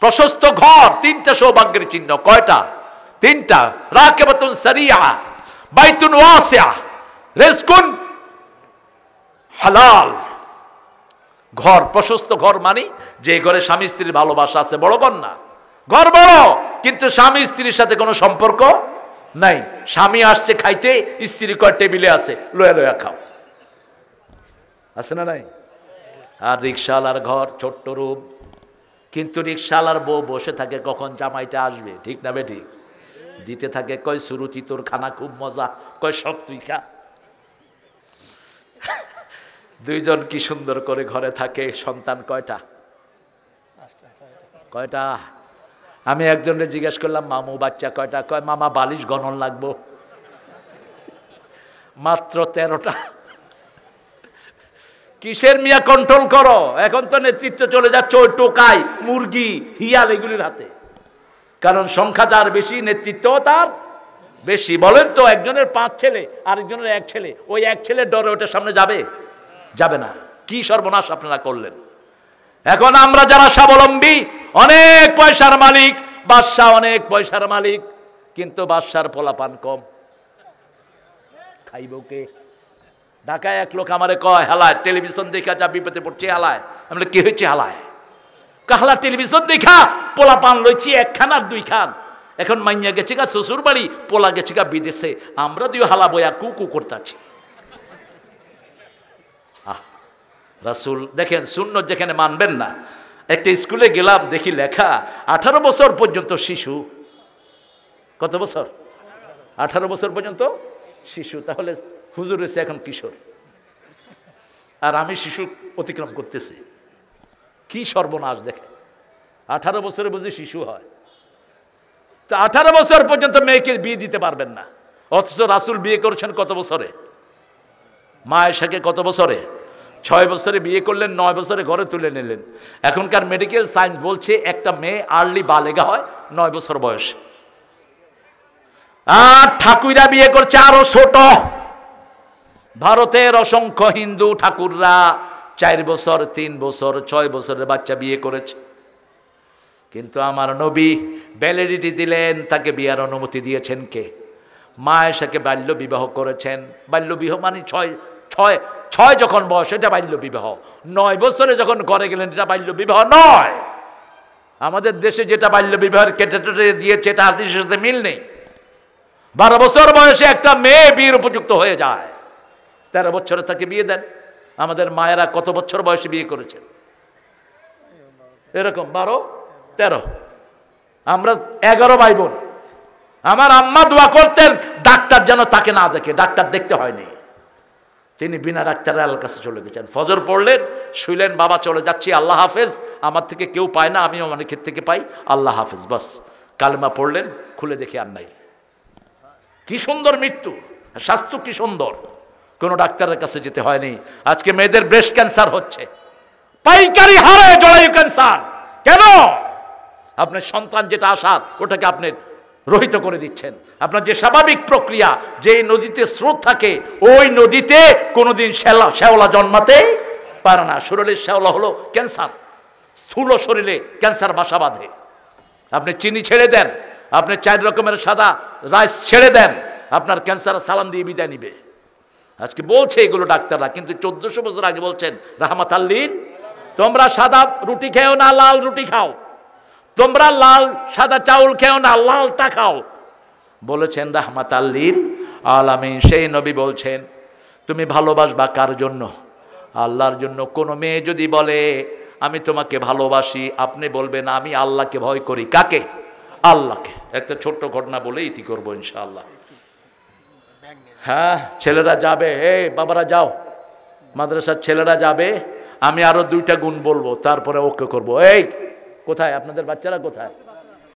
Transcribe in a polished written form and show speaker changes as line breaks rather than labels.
প্রশস্ত ঘর, তিনটা সৌভাগ্যের চিহ্ন। কয়টা? তিনটা। রাকিবাতুন সারিয়া, বাইতুন ওয়াসিয়া, রিজকুন হালাল। ঘর, প্রশস্ত ঘর মানে যে ঘরে স্বামী স্ত্রীর ভালোবাসা আছে, বড় ঘর না। ঘর বড় কিন্তু স্বামী স্ত্রীর সাথে কোনো সম্পর্ক নাই। স্বামী আসছে খাইতে, স্ত্রী কয় টেবিলে আছে, লয়া লয়া খাও, আছে না নাই? আর রিকশাওয়ালার ঘর, ছোট্ট রুম, কিন্তু রিকশাওয়ালার বউ বসে থাকে কখন জামাইটা আসবে, ঠিক না বে ঠিক? দিতে থাকে, কয় সুরুচি তোর খানা খুব মজা, কয় সব তুই খা। দুইজন কি সুন্দর করে ঘরে থাকে। সন্তান কয়টা? কয়টা? আমি একজনকে জিজ্ঞেস করলাম, মামু বাচ্চা কয়টা? কয় মামা বালিশ গণন লাগবো, মাত্র 13টা। কিসের মিয়া কন্ট্রোল করো? এখন তো নেতৃত্ব চলে যাচ্ছে ওই টোকাই, মুরগি, হিয়াল এগুলির হাতে। কারণ সংখ্যা যার বেশি, নেতৃত্ব তার বেশি। বলেন তো, একজনের 5 ছেলে, আরেকজনের 1 ছেলে, ওই 1 ছেলের ডরে ওটার সামনে যাবে? যাবে না। কি সর্বনাশ আপনারা করলেন। এখন আমরা যারা স্বাবলম্বী, অনেক পয়সার মালিক, বাদশা অনেক পয়সার মালিক, কিন্তু বাদশার পোলাপান কম, খাইব কে? ঢাকায় এক লোক আমারে কয়, হালায় টেলিভিশন দেখা যা বিপদে পড়ছে। হালায়, আমরা কি হয়েছে? হালায় কাহলা টেলিভিশন দেখা পোলাপান লইছি 1 খান আর 2 খান। এখন মাইয়া গেছে গা শ্বশুর বাড়ি, পোলা গেছে গা বিদেশে, আমরা দিও হালা বয়া কুকু করতেছি। রাসূল দেখেন, সুন্নত যেখানে মানবেন না। একটা স্কুলে গেলাম, দেখি লেখা 18 বছর পর্যন্ত শিশু। কত বছর? 18 বছর পর্যন্ত শিশু। তাহলে হুজুর হয়েছে এখন কিশোর, আর আমি শিশু অতিক্রম করতেছি। কি সর্বনাশ! দেখে 18 বছরে বুঝি শিশু হয়। তো 18 বছর পর্যন্ত মেয়েকে বিয়ে দিতে পারবেন না। অথচ রাসূল বিয়ে করেছেন কত বছরে? মা আয়েশাকে কত বছরে? 6 বছরে বিয়ে করলেন, 9 বছরে ঘরে তুলে নিলেন। এখনকার মেডিকেল সায়েন্স বলছে একটা মেয়ে আর্লি বালেগা হয় 9 বছর বয়সে। আর ঠাকুররা বিয়ে করছে আরো ছোট। ভারতের অসংখ্য হিন্দু ঠাকুররা 4 বছর, 3 বছর, 6 বছরের বাচ্চা বিয়ে করেছে। কিন্তু আমার নবী ভ্যালিডিটি দিলেন, তাকে বিয়ার অনুমতি দিয়েছেন কে? মা আয়েশাকে বাল্য বিবাহ করেছেন। বাল্য বিবাহ মানে 6 যখন বয়স, এটা বাল্য বিবাহ। 9 বছরে যখন ঘরে গেলেন, এটা বাল্য বিবাহ নয়। আমাদের দেশে যেটা বাল্য বিবাহের ক্যাটাগরি দিয়েছে, এটা হাদিসের সাথে মিল নেই। 12 বছর বয়সে একটা মেয়ে বিয়ের উপযুক্ত হয়ে যায়, 13 বছরে তাকে বিয়ে দেন। আমাদের মায়েরা কত বছর বয়সে বিয়ে করেছেন? এরকম 12, 13। আমরা 11 ভাই বোন। আমার আম্মা দোয়া করতেন ডাক্তার যেন তাকে না দেখে। ডাক্তার দেখতে হয়নি, তিনি বিনা ডাক্তারে আল্লাহর কাছে চলে গেছেন। ফজর পড়লেন, শুইলেন, বাবা চলে যাচ্ছি, আল্লাহ হাফেজ, আমার থেকে কেউ পায় না, আমিও অনেকের থেকে পাই, আল্লাহ হাফেজ, বাস। কালেমা পড়লেন, খুলে দেখে আর নাই। কি সুন্দর মৃত্যু, স্বাস্থ্য কি সুন্দর, কোনো ডাক্তারের কাছে যেতে হয়নি। আজকে মেয়েদের ব্রেস্ট ক্যান্সার হচ্ছে, পাইকারি হারে জরায়ু ক্যান্সার। কেন? আপনার সন্তান যেটা আসার, ওটাকে আপনি রহিত করে দিচ্ছেন। আপনার যে স্বাভাবিক প্রক্রিয়া, যে নদীতে স্রোত থাকে, ওই নদীতে কোনোদিন শ্যাওলা জন্মাতেই পারে না। শরীরের শ্যাওলা হলো ক্যান্সার, স্থূল শরীরে ক্যান্সার বাসা বাঁধে। আপনি চিনি ছেড়ে দেন, আপনি 4 রকমের সাদা রাইস ছেড়ে দেন, আপনার ক্যান্সার সালাম দিয়ে বিদায় নিবে। আজকে বলছে এগুলো ডাক্তাররা, কিন্তু 1400 বছর আগে বলছেন রাহমাতাল লিল। তোমরা সাদা রুটি খেও না, লাল রুটি খাও। তোমরা লাল সাদা চাউল খেও না, লালটা খাও, বলেছেন রাহমাতাল লিল আলামিন। সেই নবী বলছেন, তুমি ভালোবাসবা কার জন্য? আল্লাহর জন্য। কোন মেয়ে যদি বলে আমি তোমাকে ভালোবাসি, আপনি বলবেন আমি আল্লাহকে ভয় করি। কাকে? আল্লাহকে। একটা ছোট্ট ঘটনা বলে ইতি করবো ইনশাআল্লাহ। হ্যাঁ, ছেলেরা যাবে, এই বাবারা যাও, মাদ্রাসার ছেলেরা যাবে, আমি আরো 2টা গুণ বলবো, তারপরে ওকে করবো। এই কোথায় আপনাদের বাচ্চারা কোথায়?